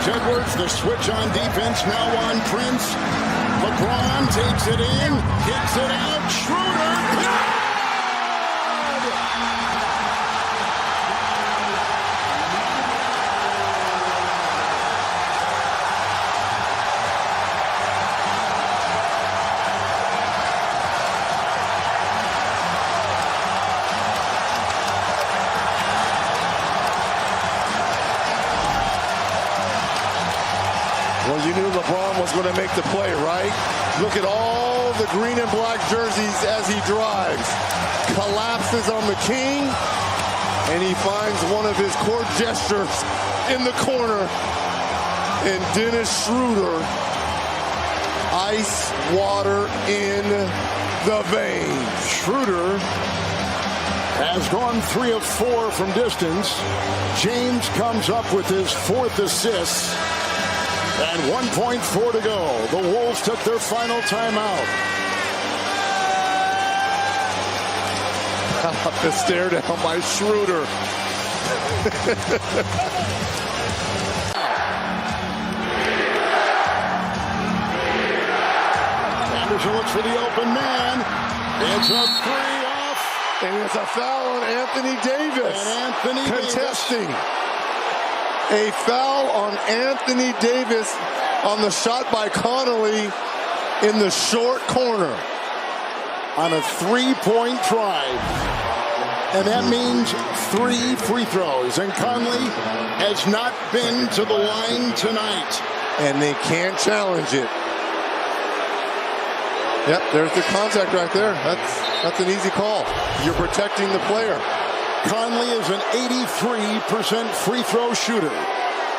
Anthony Edwards, the switch on defense now on Prince. LeBron takes it in, kicks it out. Schroeder. Good! Well, you knew LeBron was going to make the play, right? Look at all the green and black jerseys as he drives. Collapses on the king, and he finds one of his court gestures in the corner. And Dennis Schroeder, ice water in the veins. Schroeder has gone 3 of 4 from distance. James comes up with his 4th assist. And 1.4 to go. The Wolves took their final timeout. How about the stare down by Schroeder? Anderson looks for the open man. It's a 3 off. And it's a foul on Anthony Davis. And Anthony contesting. A foul on Anthony Davis on the shot by Conley in the short corner. On a 3-point try. And that means 3 free throws. And Conley has not been to the line tonight. And they can't challenge it. Yep, there's the contact right there. That's an easy call. You're protecting the player. Conley is an 83% free throw shooter.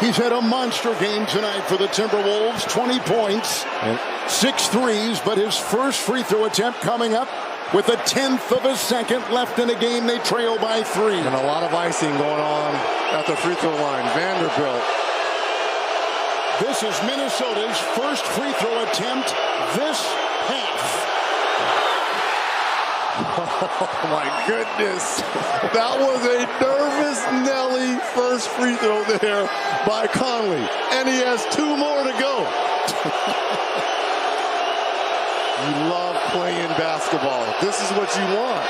He's had a monster game tonight for the Timberwolves. 20 points, 6 threes, but his first free throw attempt coming up with a 1/10 of a second left in a game they trail by 3. And a lot of icing going on at the free throw line. Vanderbilt. This is Minnesota's first free throw attempt this half. Oh my goodness. That was a nervous Nelly first free throw there by Conley. And he has 2 more to go. You love playing basketball. This is what you want.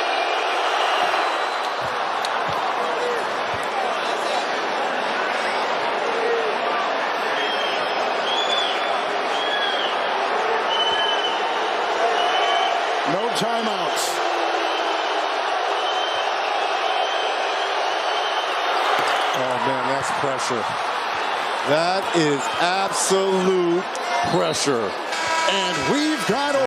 No timeouts. Oh, man, that's pressure. That is absolute pressure. And we've got